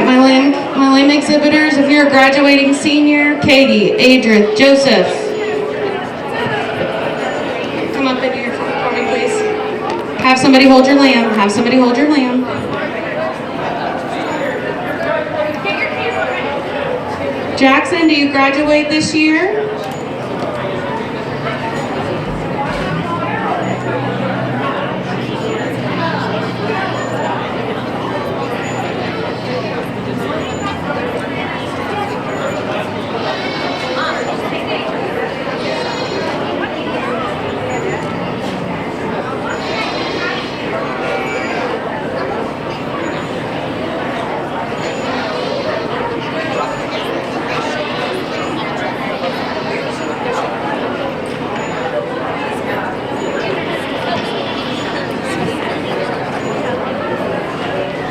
right, my lamb exhibitors, if you're a graduating senior, Katie, Adrith, Joseph. Come up into your for me, please. Have somebody hold your lamb. Have somebody hold your lamb. Jackson, do you graduate this year?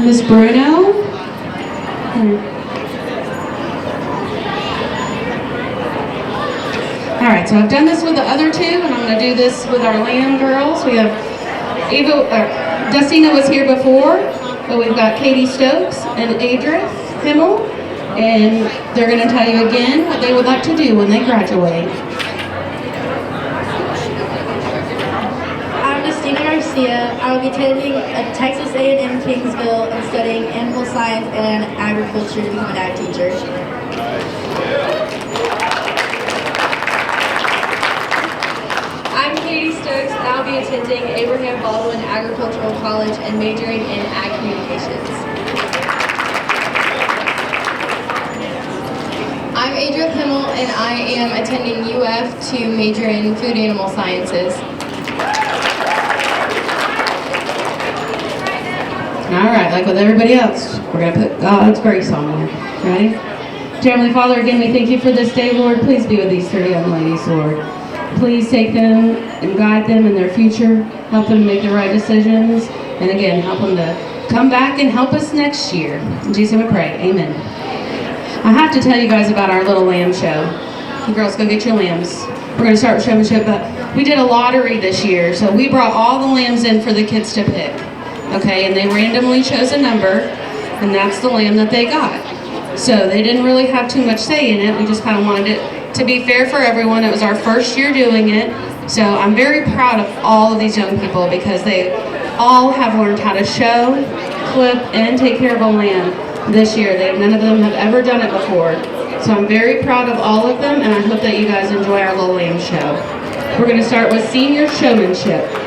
Miss Bruno? All right, so I've done this with the other two, and I'm going to do this with our lamb girls. We have Dustina was here before, but we've got Katie Stokes and Adrith Himmel, and they're going to tell you again what they would like to do when they graduate. I will be attending Texas A&M Kingsville and studying animal science and agriculture to become an ag teacher. I'm Katie Stokes, and I'll be attending Abraham Baldwin Agricultural College and majoring in ag communications. I'm Adrith Himmel, and I am attending UF to major in food animal sciences. All right, like with everybody else, we're going to put God's grace on you. Ready? Dear Heavenly Father, again, we thank you for this day, Lord. Please be with these 3 young ladies, Lord. Please take them and guide them in their future. Help them make the right decisions. And again, help them to come back and help us next year. In Jesus' name we pray. Amen. I have to tell you guys about our little lamb show. You girls, go get your lambs. We're going to start with Showmanship, but we did a lottery this year. So we brought all the lambs in for the kids to pick. Okay, and they randomly chose a number, and that's the lamb that they got. So they didn't really have too much say in it. We just kind of wanted it to be fair for everyone. It was our first year doing it. So I'm very proud of all of these young people because they all have learned how to show, clip, and take care of a lamb this year. None of them have ever done it before. So I'm very proud of all of them, and I hope that you guys enjoy our little lamb show. We're going to start with senior showmanship.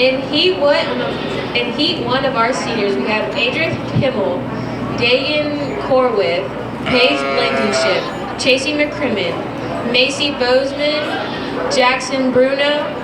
In Heat 1 of our seniors, we have Adrith Himmel, Dagan Corwith, Paige Blankenship, Chasey McCrimmon, Macy Bozeman, Jackson Bruno,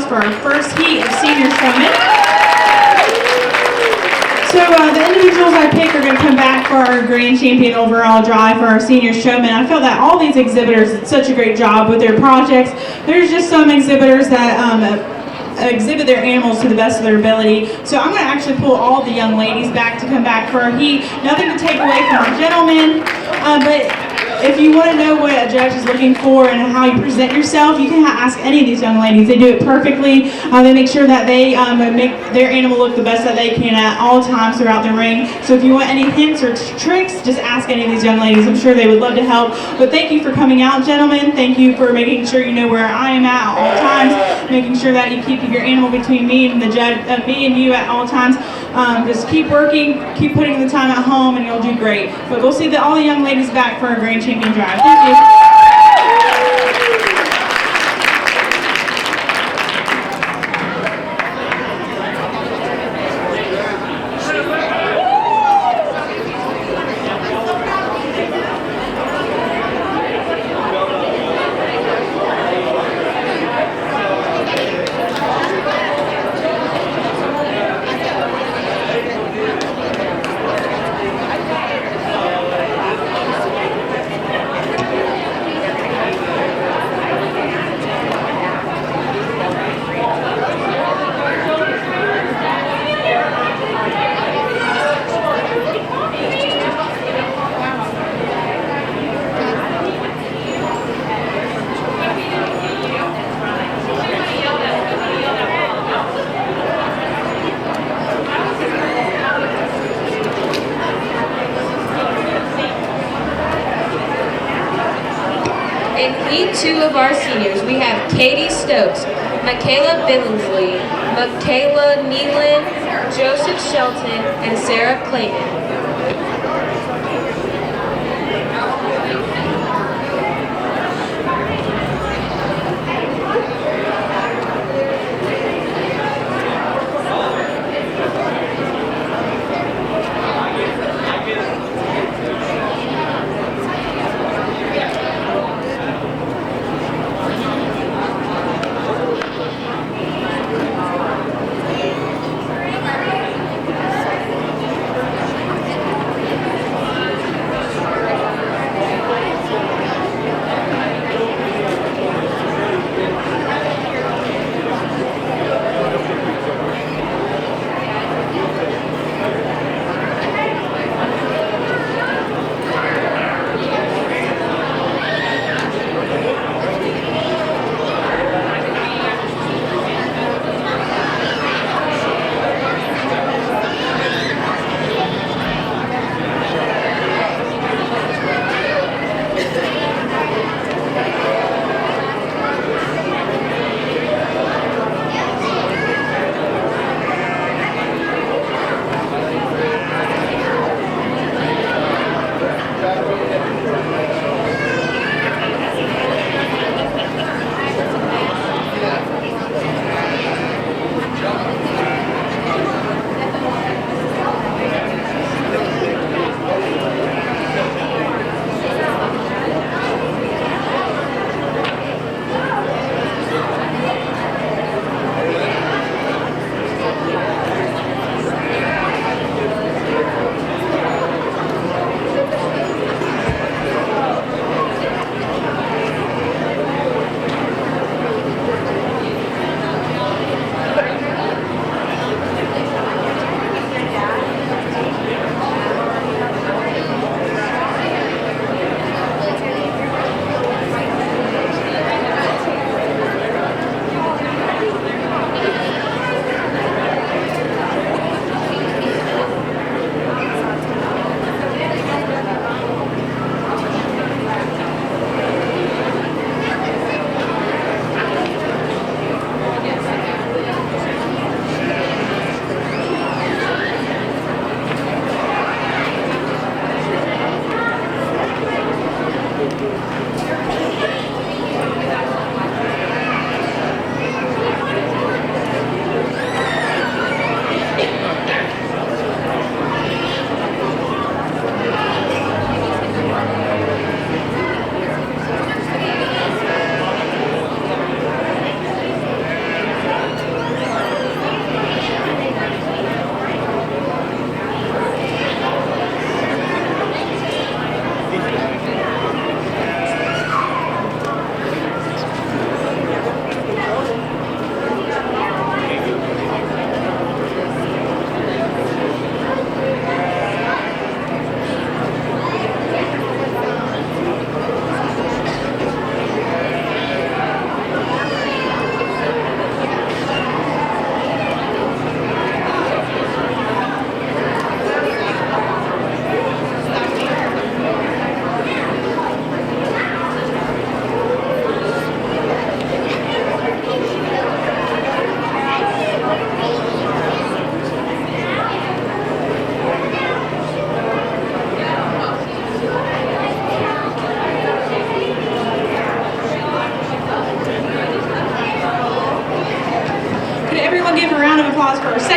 applause for our first heat of Senior Showman. So the individuals I picked are going to come back for our grand champion overall drive for our Senior Showman. I felt that all these exhibitors did such a great job with their projects. There's just some exhibitors that exhibit their animals to the best of their ability. So I'm going to actually pull all the young ladies back to come back for our heat. Nothing to take away from our gentlemen, but if you want to know what a judge is looking for and how you present yourself, you can ask any of these young ladies. They do it perfectly. They make sure that they make their animal look the best that they can at all times throughout the ring. So if you want any hints or tricks, just ask any of these young ladies. I'm sure they would love to help. But thank you for coming out, gentlemen. Thank you for making sure you know where I am at all times, making sure that you keep your animal between me and the judge, me and you at all times. Just keep working, keep putting the time at home, and you'll do great. But we'll see all the young ladies back for our grand champion drive. Thank you. In Heat 2 of our seniors, we have Katie Stokes, Michaela Billingsley, Michaela Nealon, Joseph Shelton, and Sarah Clayton.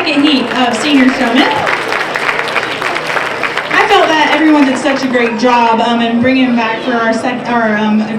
second heat of Senior Showman. I felt that everyone did such a great job in bringing back for our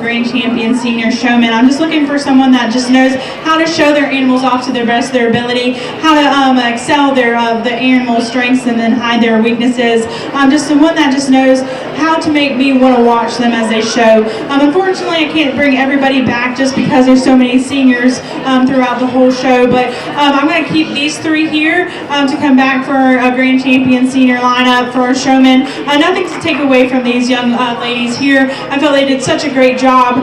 grand champion Senior Showman. I'm just looking for someone that just knows how to show their animals off to their best of their ability, how to excel the animal strengths and then hide their weaknesses. Just someone that just knows how to make me want to watch them as they show. Unfortunately, I can't bring everybody back just because there's so many seniors throughout the whole show, but I'm going to keep these three here to come back for our grand champion senior lineup for our showmen. Nothing to take away from these young ladies here. I felt they did such a great job.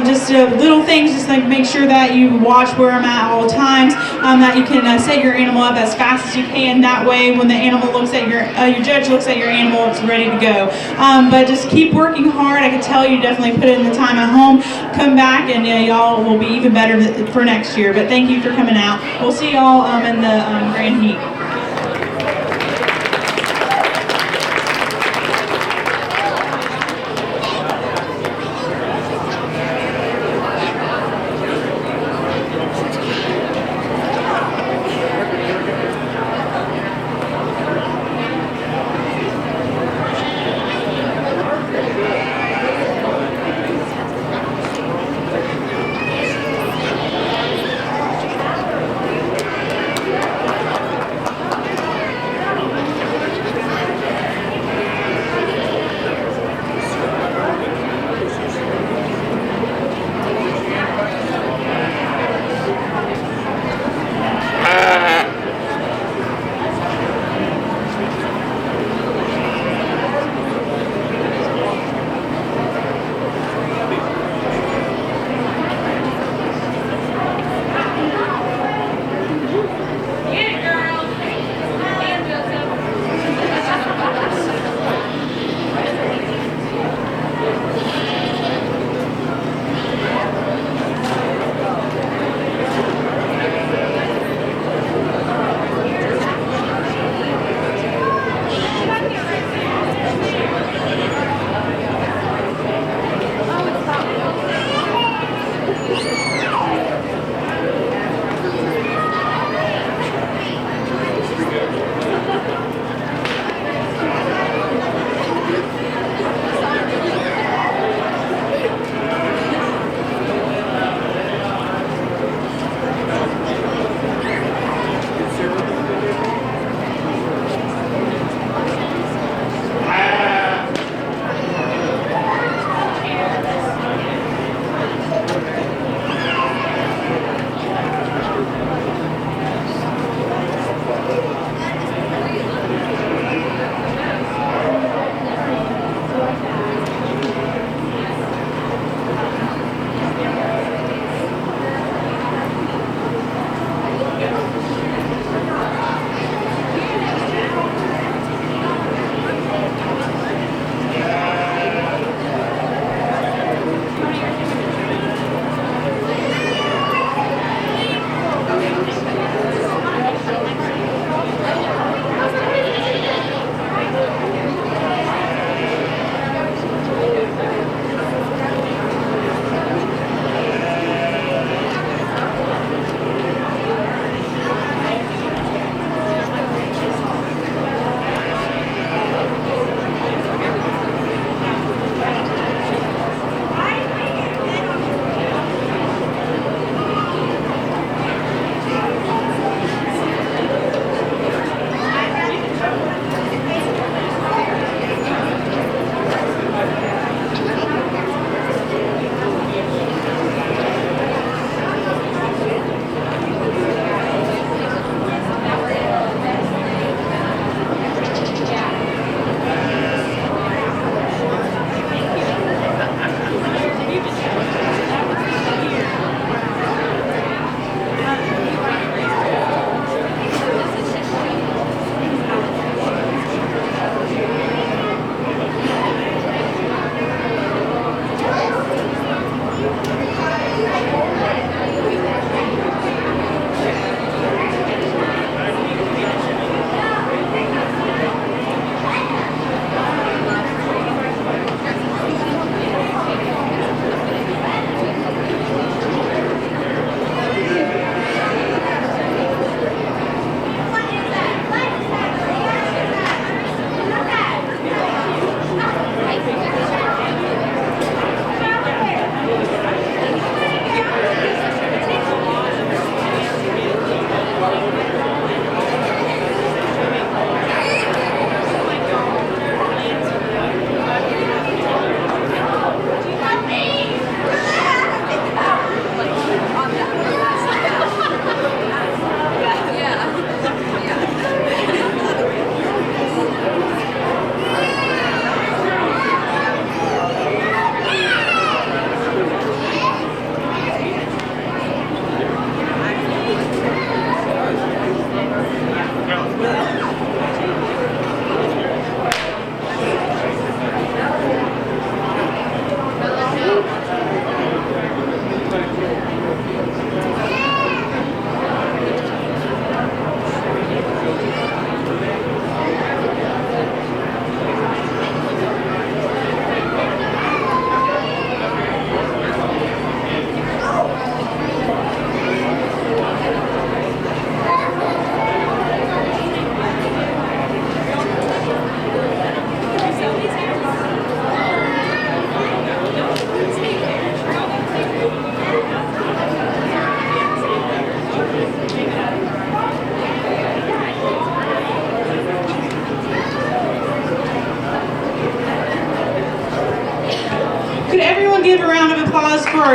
Just little things, just like make sure that you watch where I'm at all times, that you can set your animal up as fast as you can. That way, when the animal looks at your judge looks at your animal, it's ready to go. But just keep working hard. I can tell you definitely put in the time at home. Come back and y'all will be even better for next year. But thank you for coming out. We'll see y'all in the grand heat.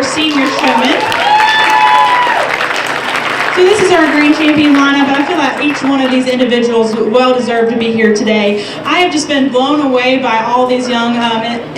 our senior showman. So this is our grand champion lineup, and I feel like each one of these individuals well deserved to be here today. I have just been blown away by all these young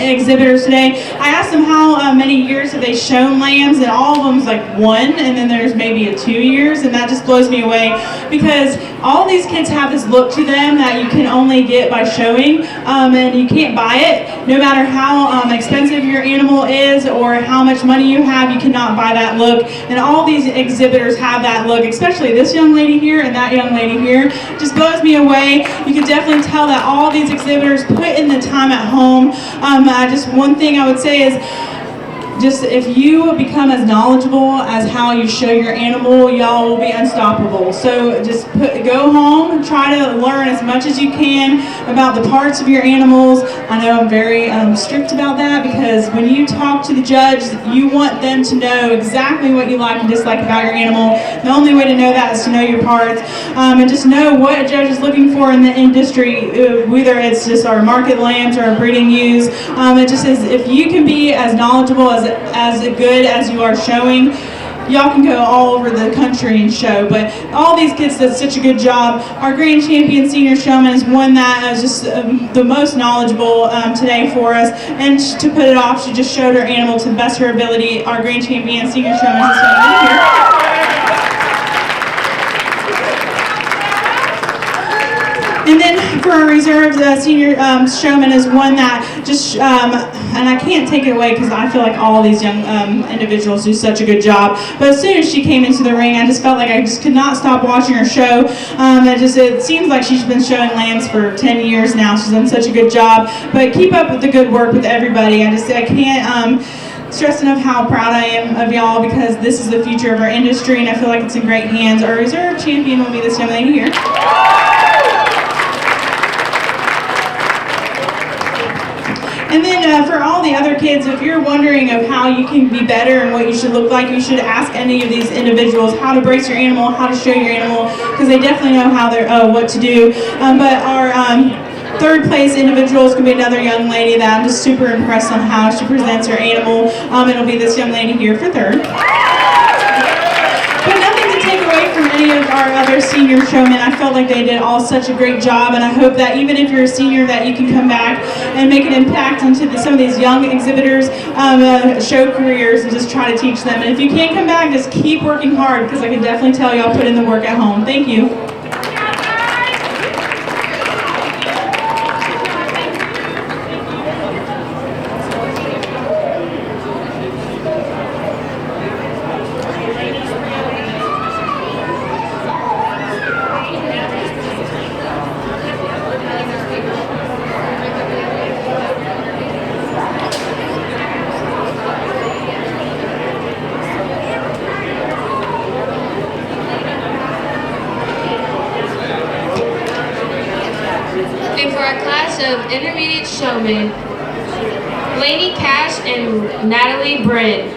exhibitors today. I asked them how many years have they shown lambs, and all of them's like 1, and then there's maybe a 2 years, and that just blows me away because all these kids have this look to them that you can only get by showing, and you can't buy it. No matter how expensive your animal is or how much money you have, you cannot buy that look. And all these exhibitors have that look, especially this young lady here and that young lady here. Just blows me away. You can definitely tell that all these exhibitors put in the time at home. Just one thing I would say is, just if you become as knowledgeable as how you show your animal, y'all will be unstoppable. So just go home, try to learn as much as you can about the parts of your animals. I know I'm very strict about that because when you talk to the judge, you want them to know exactly what you like and dislike about your animal. The only way to know that is to know your parts, and just know what a judge is looking for in the industry, whether it's just our market lambs or our breeding ewes. It just is, if you can be as knowledgeable as good as you are showing, y'all can go all over the country and show. But all these kids did such a good job. Our grand champion senior showman is one that is just the most knowledgeable today for us. And to put it off, she just showed her animal to the best of her ability. Our grand champion senior showman is going here. And then for our reserve, the senior showman is one that just, and I can't take it away because I feel like all these young individuals do such a good job. But as soon as she came into the ring, I just felt like I just could not stop watching her show. It seems like she's been showing lambs for 10 years now. She's done such a good job. But keep up with the good work with everybody. I can't stress enough how proud I am of y'all because this is the future of our industry, and I feel like it's in great hands. Our reserve champion will be this young lady here. And then for all the other kids, if you're wondering of how you can be better and what you should look like, you should ask any of these individuals how to brace your animal, how to show your animal, because they definitely know how they're what to do. But our third place individual is going to be another young lady that I'm just super impressed on how she presents her animal. It'll be this young lady here for third. But nothing to take away from any of our other senior showmen. I felt like they did all such a great job, and I hope that even if you're a senior that you can come back and make an impact into some of these young exhibitors' show careers and just try to teach them. And if you can't come back, just keep working hard because I can definitely tell y'all put in the work at home. Thank you. And for our class of intermediate showmen, Lainey Cash and Natalie Bryn.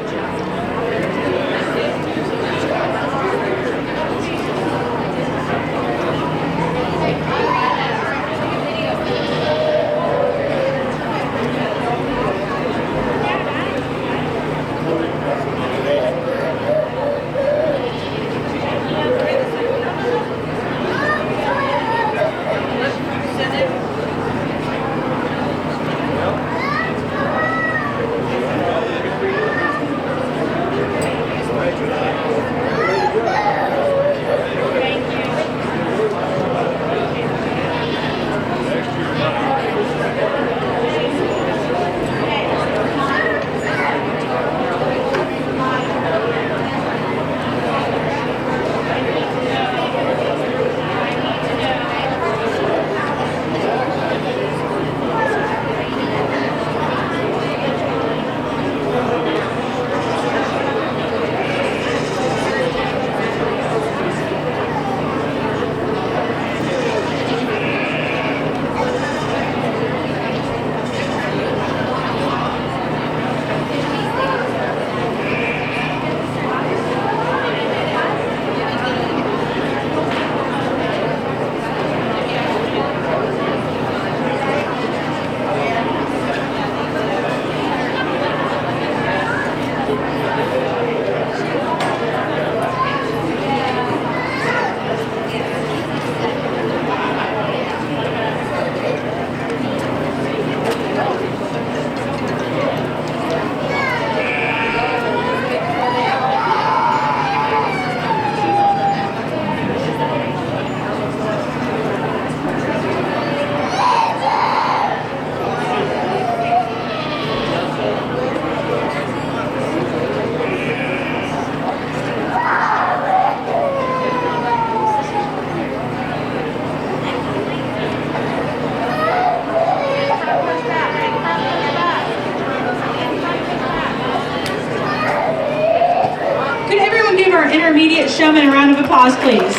Showman a round of applause, please.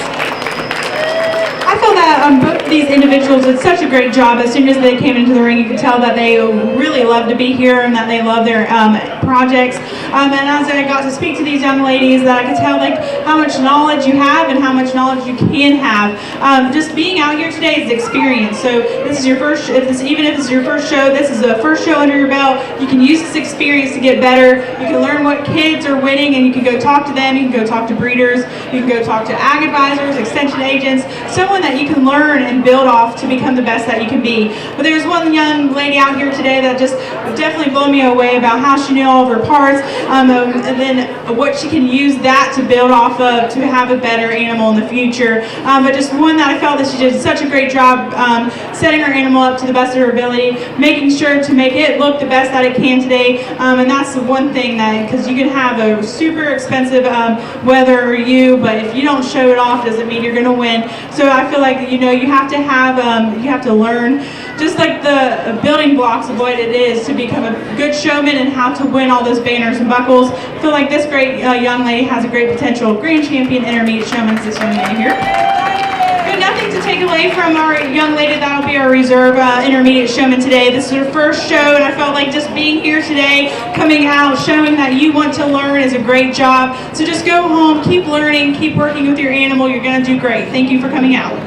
I feel that both of these individuals did such a great job. As soon as they came into the ring, you could tell that they really love to be here and that they love their projects. And as I got to speak to these young ladies, that I could tell like how much knowledge you have and how much knowledge you can have. Just being out here today is experience. So this is your first, even if it's your first show, this is the first show under your belt. You can use this experience to get better. You can learn what kids are winning, and you can go talk to them. You can go talk to breeders. You can go talk to ag advisors, extension agents, someone that you can learn and build off to become the best that you can be. But there's one young lady out here today that just definitely blew me away about how she knew all of her parts, and then what she can use that to build off of to have a better animal in the future. But just one that I felt that she did such a great job setting her animal up to the best of her ability, making sure to make it look the best that it can today. And that's the one thing that, because you can have a super expensive whether or you, but if you don't show it off, doesn't mean you're going to win. So I feel like, you know, you have to have, you have to learn just like the building blocks of what it is to become a good showman and how to win all those banners and buckles. I feel like this great young lady has a great potential. Grand champion intermediate showman is this young lady here. But nothing to take away from our young lady that'll be our reserve intermediate showman today. This is her first show, and I felt like just being here today, coming out, showing that you want to learn is a great job. So just go home, keep learning, keep working with your animal. You're going to do great. Thank you for coming out.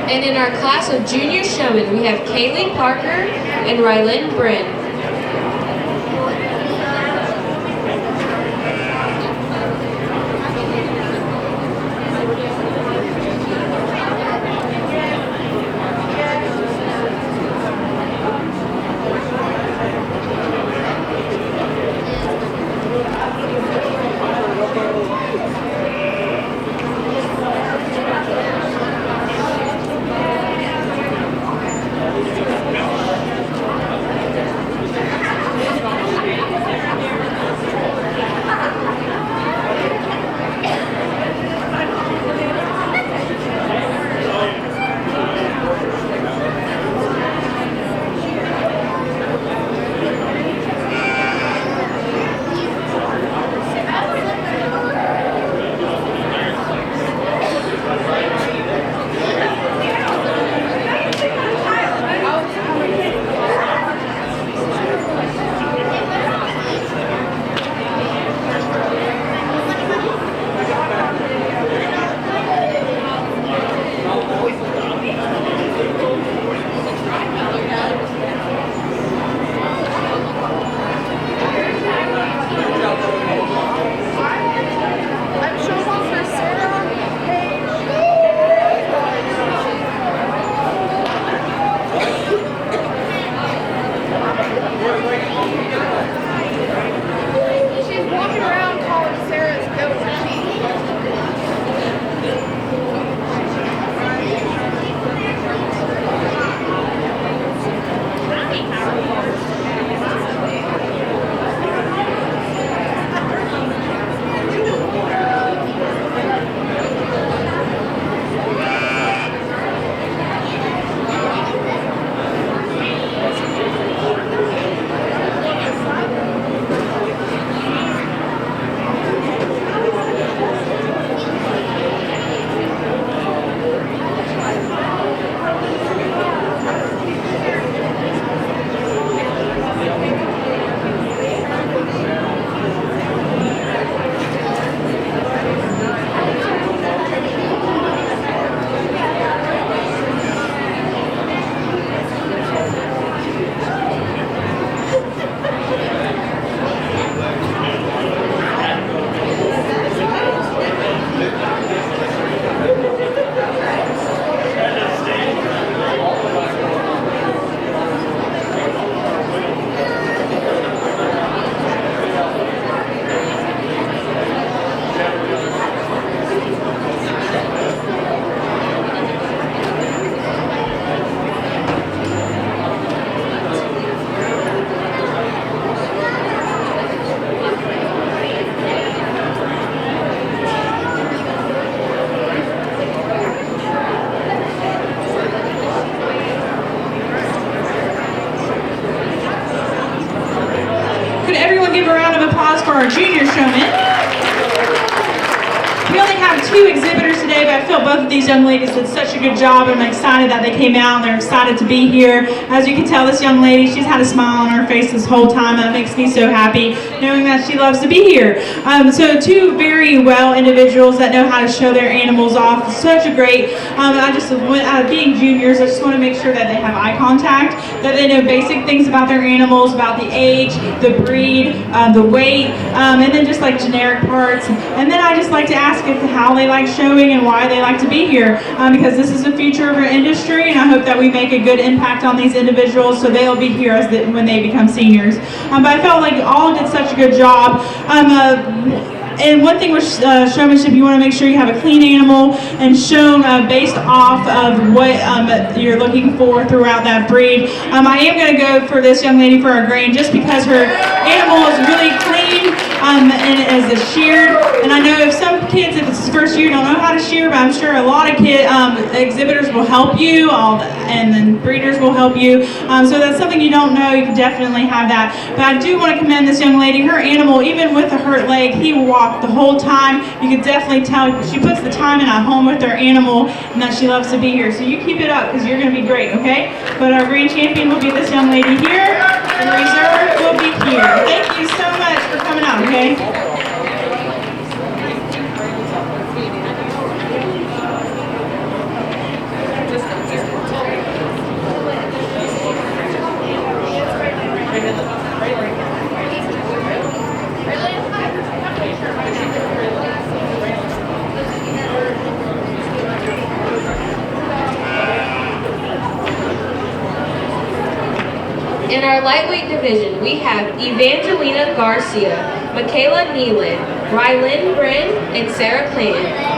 And in our class of junior showmen, we have Kaylee Parker and Rylan Bryn. our junior showman. We only have 2 exhibitors today, but I feel both of these young ladies did such a good job. I'm excited that they came out and they're excited to be here. As you can tell, this young lady, she's had a smile on her face this whole time. That makes me so happy, knowing that she loves to be here. So 2 very well individuals that know how to show their animals off. Such a great, being juniors, I just want to make sure that they have eye contact, that they know basic things about their animals, about the age, the breed, the weight, and then just like generic parts. And then I just like to ask how they like showing and why they like to be here, because this is the future of our industry, and I hope that we make a good impact on these individuals so they'll be here when they become seniors. But I felt like all did such a good job. And one thing with showmanship, you want to make sure you have a clean animal and shown based off of what you're looking for throughout that breed. I am going to go for this young lady for our grain just because her animal is really clean and is sheared. And I know if some kids, if it's his first year, don't know how to shear, but I'm sure a lot of exhibitors will help you, and then breeders will help you. So that's something you don't know, you can definitely have that. But I do want to commend this young lady. Her animal, even with a hurt leg, he will walk the whole time. You can definitely tell she puts the time in at home with her animal and that she loves to be here. So you keep it up because you're going to be great, okay? But our grand champion will be this young lady here, and reserve will be here. Thank you so much for coming out, okay? In our lightweight division, we have Evangelina Garcia, Michaela Nealon, Rylan Bryn, and Sarah Clayton.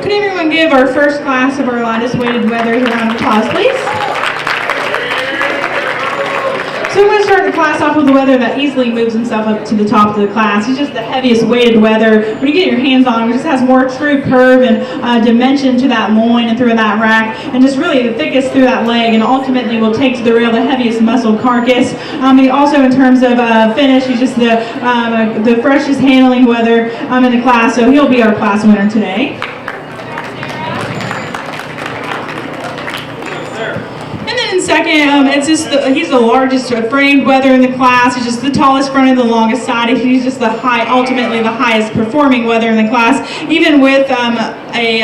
Could everyone give our first class of our lightest weighted weathers a round of applause, please? So I'm going to start the class off with a weather that easily moves himself up to the top of the class. He's just the heaviest weighted weather. When you get your hands on him, he just has more true curve and dimension to that loin and through that rack, and just really the thickest through that leg, and ultimately will take to the rail the heaviest muscle carcass. He also, in terms of finish, he's just the freshest handling weather in the class, so he'll be our class winner today. Second, he's the largest framed weather in the class. He's just the tallest front and the longest side. He's just ultimately the highest performing weather in the class. Even with a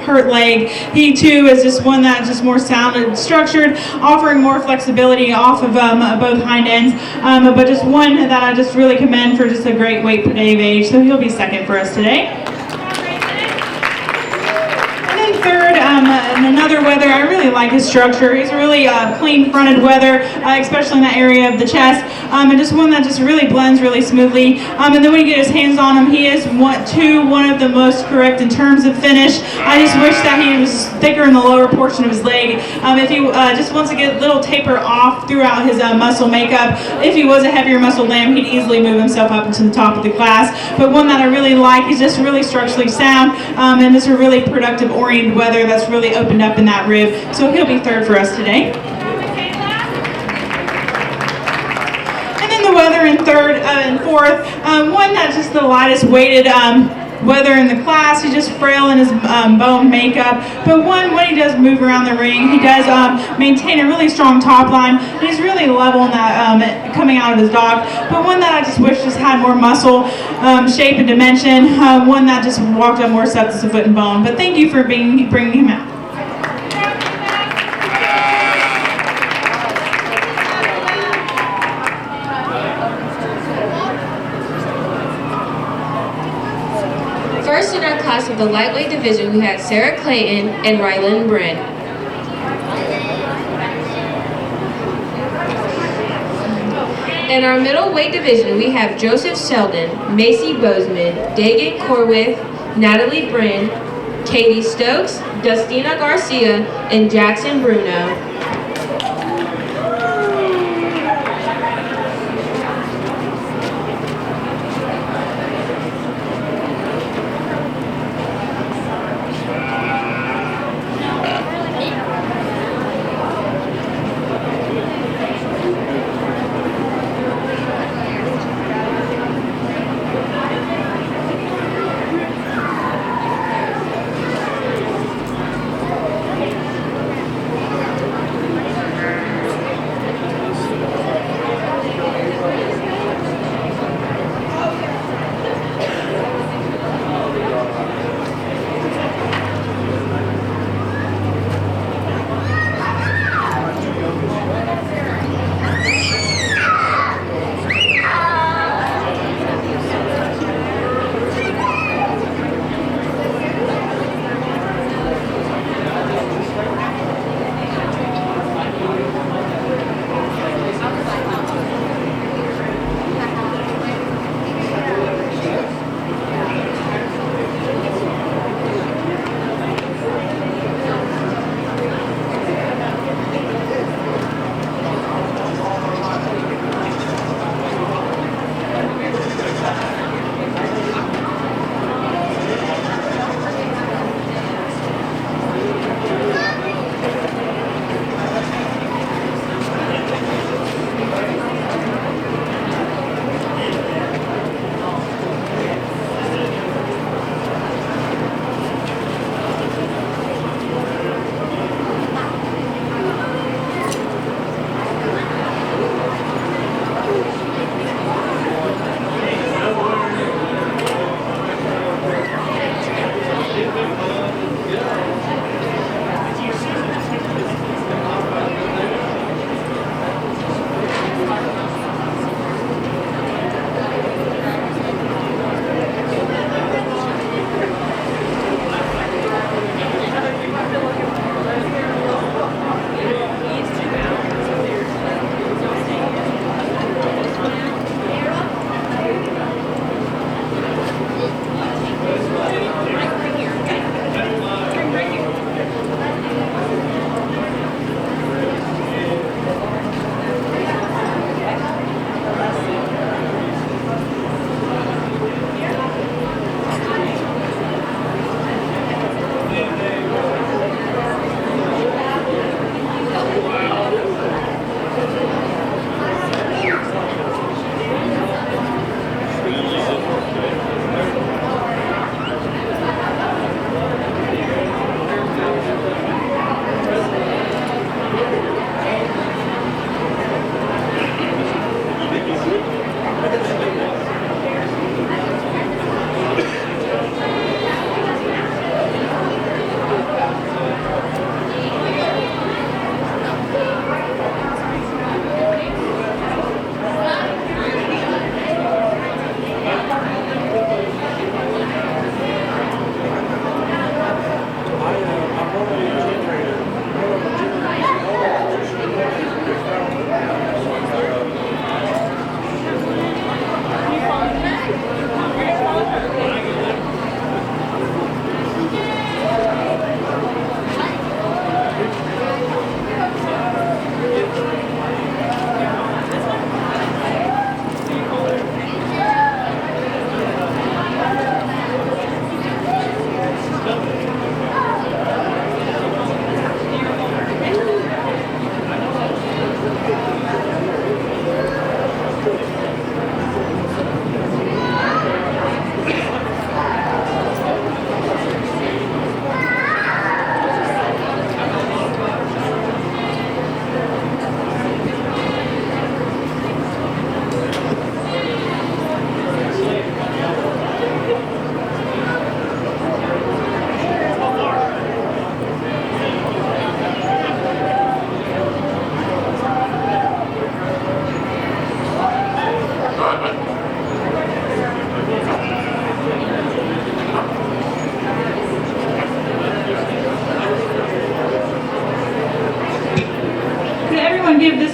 hurt leg, he too is just one that's just more sound and structured, offering more flexibility off of both hind ends. But just one that I just really commend for just a great weight per day of age. So he'll be second for us today. Third, another weather, I really like his structure. He's a really clean fronted weather, especially in that area of the chest, and just one that just really blends really smoothly. And then when you get his hands on him, he is one of the most correct in terms of finish. I just wish that he was thicker in the lower portion of his leg. If he just wants to get a little taper off throughout his muscle makeup, if he was a heavier muscle lamb, he'd easily move himself up into the top of the class. But one that I really like, he's just really structurally sound, and just a really productive oriented weather that's really opened up in that rib. So he'll be third for us today. And then the weather in third and fourth, one that's just the lightest weighted weather in the class. He's just frail in his bone makeup, but when he does move around the ring, he does maintain a really strong top line, and he's really level in that coming out of his dog. But one that I just wish just had more muscle, shape, and dimension. One that just walked up more steps as a foot and bone. But thank you for bringing him out. First in our class of the lightweight division, we had Sarah Clayton and Rylan Bryn. In our middleweight division, we have Joseph Sheldon, Macy Bozeman, Dagan Corwith, Natalie Bryn, Katie Stokes, Dustina Garcia, and Jackson Bruno.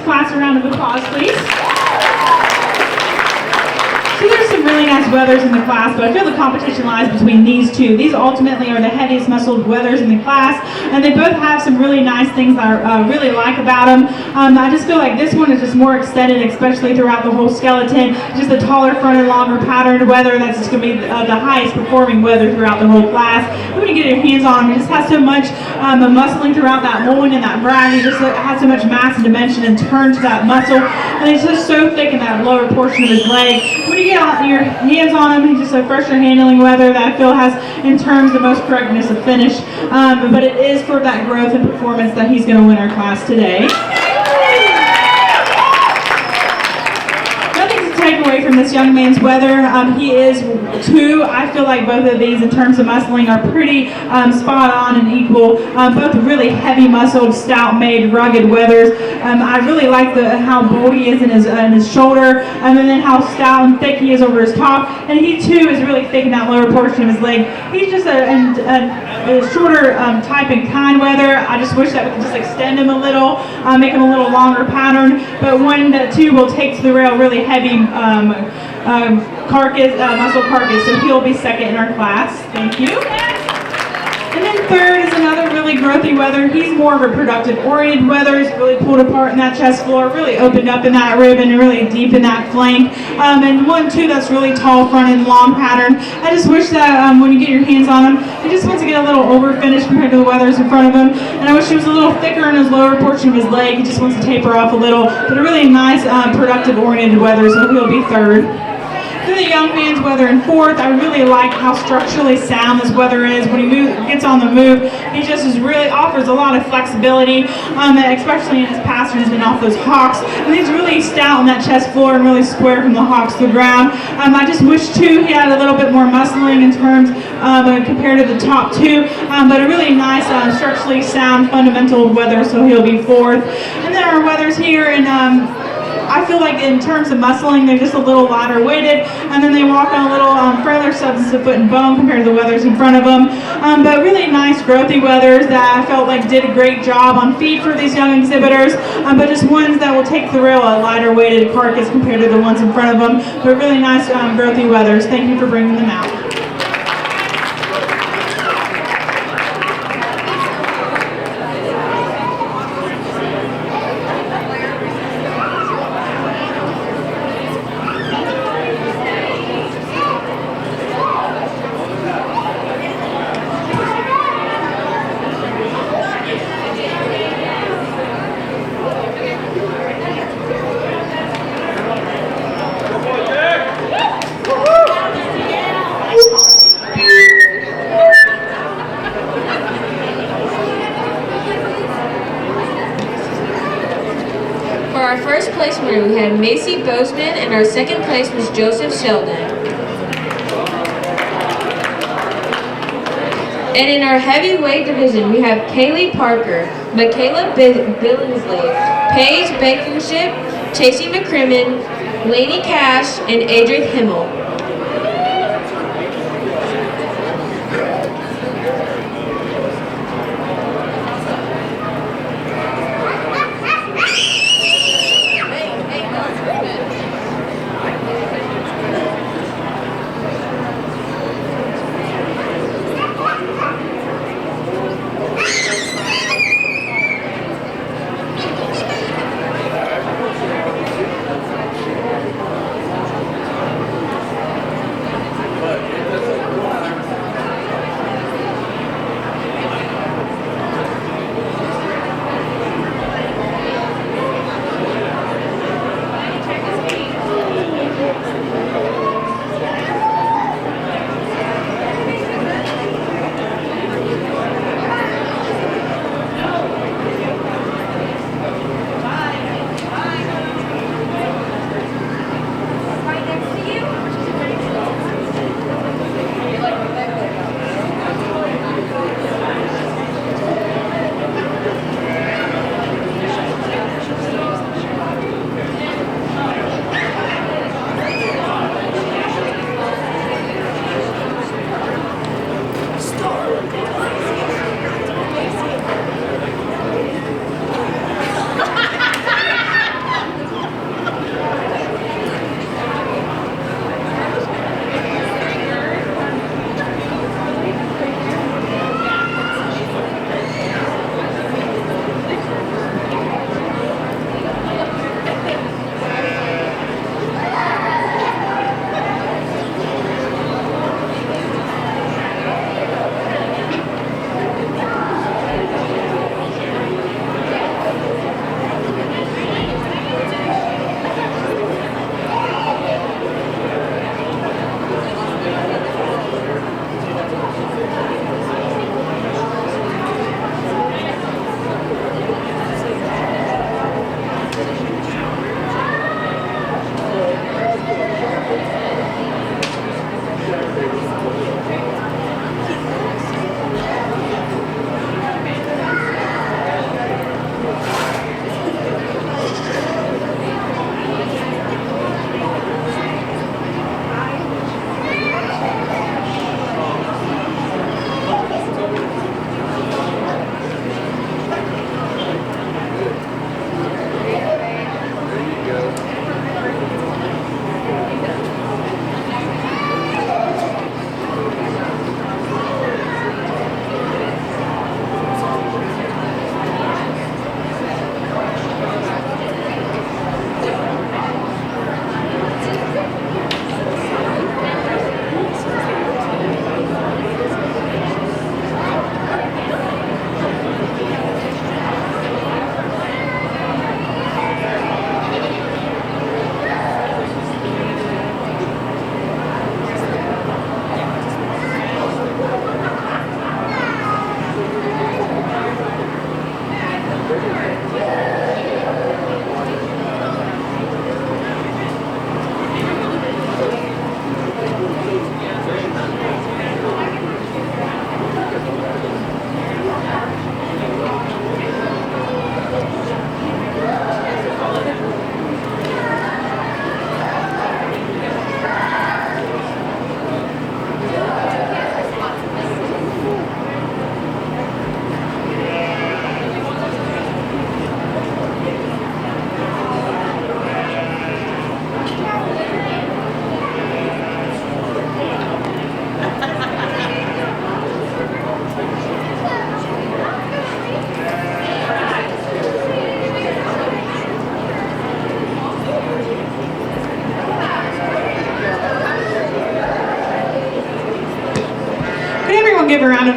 class a round of applause, please. So there's some really nice wethers in the class, but I feel the competition lies between these two. These ultimately are the heaviest muscled wethers in the class, and they both have some really nice things that I really like about them. I just feel like this one is just more extended, especially throughout the whole skeleton. Just a taller front and longer patterned wether. That's just going to be the highest performing wether throughout the whole class. When you get your hands on him, it just has so much muscling throughout that loin and that brag. He just has so much mass and dimension and turn to that muscle, and it's just so thick in that lower portion of his leg. When you get your hands on him, he's just a fresher handling wether that I feel has, in terms, the most correctness of finish. But it is for that growth and performance that he's going to win our class today. Nothing to take away from this young man's wether. He is 2. I feel like both of these, in terms of muscling, are pretty spot on and equal. Both really heavy muscled, stout made, rugged wethers. I really like how bold he is in his shoulder, and then how stout and thick he is over his top. And he too is really thick in that lower portion of his leg. He's just a shorter type and kind wether. I just wish that we could just extend him a little, make him a little longer pattern. But one that too will take to the rail really heavy muscle carcass. So he'll be second in our class. Thank you. And then third is another really growthy wether. He's more of a productive oriented wether. He's really pulled apart in that chest floor, really opened up in that rib and really deep in that flank. And one too that's really tall front and long pattern. I just wish that when you get your hands on him, he just wants to get a little over finished compared to the wethers in front of him. And I wish he was a little thicker in his lower portion of his leg. He just wants to taper off a little. But a really nice productive oriented wether, so he'll be third. Then the young man's wether in fourth. I really like how structurally sound this wether is. When he gets on the move, he just really offers a lot of flexibility, especially in his passes and off those hocks. And he's really stout on that chest floor and really square from the hocks to the ground. I just wish too he had a little bit more muscling in terms compared to the top 2, but a really nice structurally sound fundamental wether, so he'll be fourth. And then our wethers here in I feel like in terms of muscling, they're just a little lighter weighted, and then they walk on a little frailer substance of foot and bone compared to the wethers in front of them. But really nice growthy wethers that I felt like did a great job on feet for these young exhibitors, but just ones that will take the rail a lighter weighted carcass compared to the ones in front of them. But really nice growthy wethers. Thank you for bringing them out. For our first place winner, we had Macy Bozeman, and our second place was Joseph Sheldon. And in our heavyweight division, we have Kaylee Parker, Michaela Billingsley, Paige Blankenship, Chasey McCrimmon, Lainey Cash, and Adrian Himmel.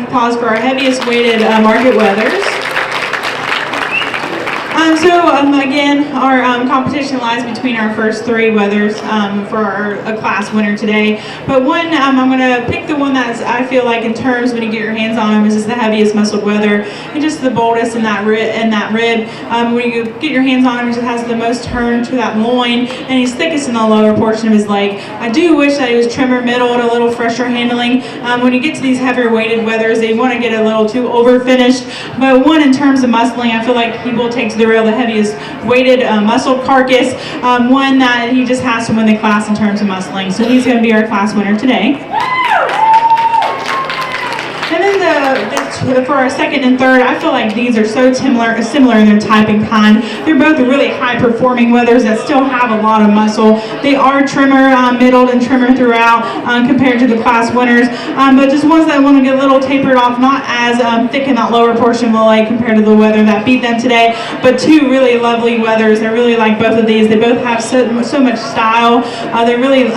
applause for our heaviest weighted market weathers. Again, our competition lies between our first three weathers for our class winner today. But one, I'm going to pick the one that I feel like in terms when you get your hands on him is just the heaviest muscled weather and just the boldest in that rib. When you get your hands on him, he just has the most turn to that loin, and he's thickest in the lower portion of his leg. I do wish that he was trimmer middle and a little fresher handling. When you get to these heavier weighted weathers, they want to get a little too over finished. But one, in terms of muscling, I feel like he will take to the rail the heaviest weighted muscled carcass, one that he just has to win the class in terms of muscling. So he's going to be our class winner today. And then for our second and third, I feel like these are so similar in their type and kind. They're both really high-performing weathers that still have a lot of muscle. They are trimmer, middled, and trimmer throughout compared to the class winners, but just ones that want to get a little tapered off, not as thick in that lower portion of the leg compared to the weather that beat them today, but two really lovely weathers. I really like both of these. They both have so much style. They're really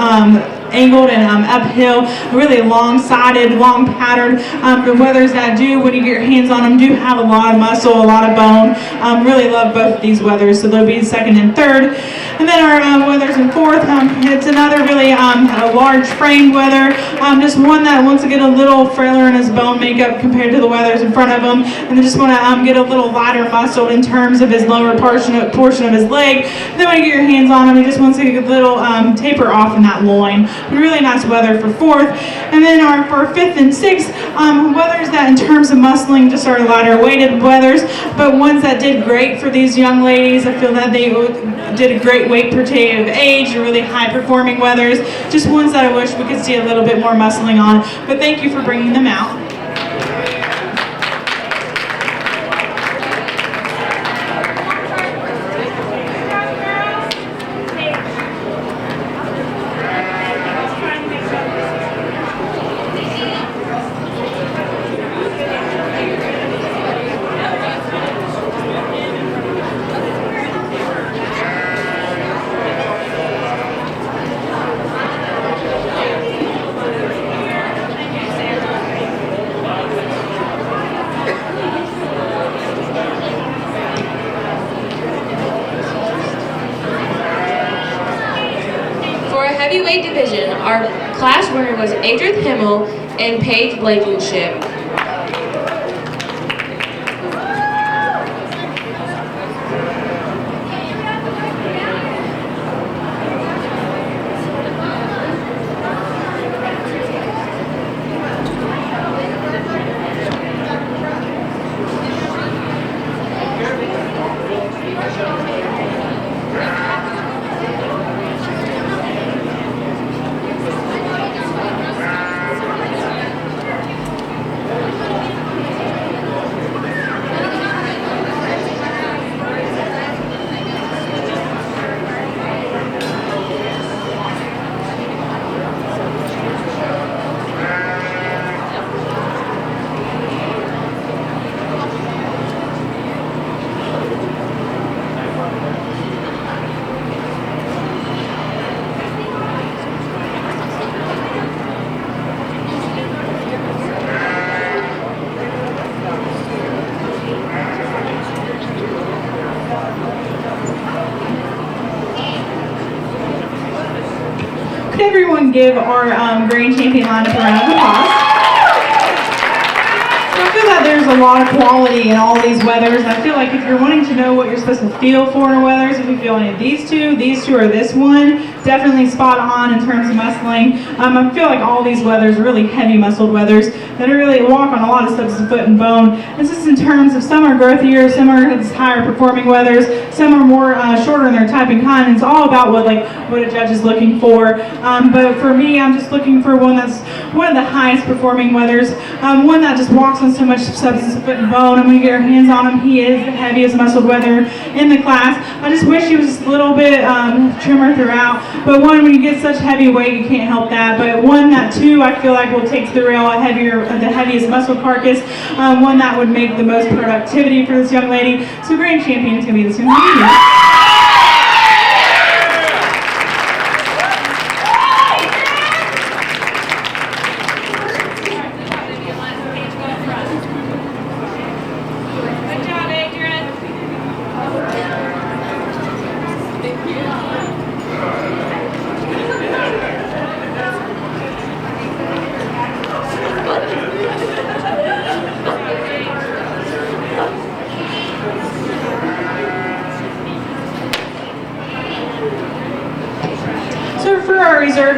angled and uphill, really long-sided, long-patterned. The weathers that do, when you get your hands on them, do have a lot of muscle, a lot of bone. Really love both of these weathers, so they'll be second and third. And then our weathers in fourth, it's another really a large framed weather, just one that wants to get a little frailer in his bone makeup compared to the weathers in front of him, and they just want to get a little lighter muscle in terms of his lower portion of his leg. And then when you get your hands on him, he just wants to get a little taper off in that loin. Really nice weather for fourth. And then for fifth and sixth, weathers that in terms of muscling just are lighter weighted weathers, but ones that did great for these young ladies. I feel that they did a great weight per day of age, really high performing weathers, just ones that I wish we could see a little bit more muscling on. But thank you for bringing them out. Heavyweight division, our class winner was Adrian Himmel and Paige Blankenship. Everyone give our grand champion lineup a round of applause. I feel that there's a lot of quality in all these weathers. I feel like if you're wanting to know what you're supposed to feel for in weathers, if you feel any of these two, or this one, definitely spot on in terms of muscling. I feel like all these weathers are really heavy muscled weathers that really walk on a lot of substance of foot and bone. It's just in terms of some are growthier, some are higher performing weathers, some are more shorter in their type and kind. And it's all about what a judge is looking for. But for me, I'm just looking for one that's one of the highest performing weathers, one that just walks on so much substance of foot and bone. And when you get your hands on him, he is the heaviest muscled weather in the class. I just wish he was just a little bit trimmer throughout. But one, when you get such heavy weight, you can't help that. But one that two, I feel like will take to the rail the heaviest muscle carcass, one that would make the most productivity for this young lady. So grand champion is going to be this young lady.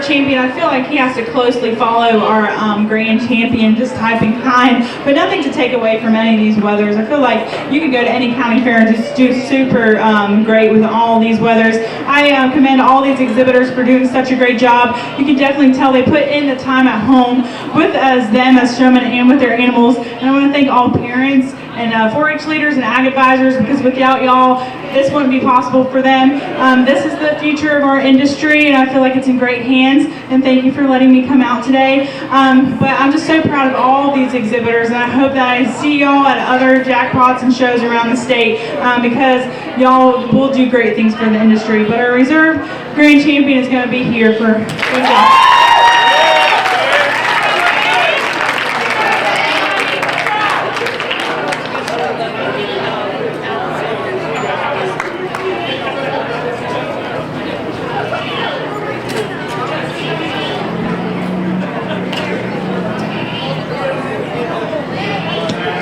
champion, I feel like he has to closely follow our grand champion, just type in kind, but nothing to take away from any of these weathers. I feel like you could go to any county fair and just do super great with all these weathers. I commend all these exhibitors for doing such a great job. You can definitely tell they put in the time at home with them as showmen and with their animals. And I want to thank all parents and 4-H leaders and ag advisors, because without y'all, this wouldn't be possible for them. This is the future of our industry, and I feel like it's in great hands, and thank you for letting me come out today. But I'm just so proud of all these exhibitors, and I hope that I see y'all at other jackpots and shows around the state, because y'all will do great things for the industry. But our reserve grand champion is going to be here for good job.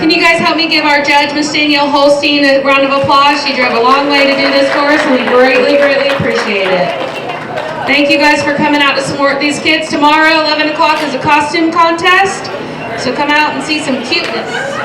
Can you guys help me give our judge, Miss Danielle Holstein, a round of applause? She drove a long way to do this for us, and we greatly, greatly appreciate it. Thank you guys for coming out to support these kids. Tomorrow, 11 o'clock, is a costume contest, so come out and see some cuteness.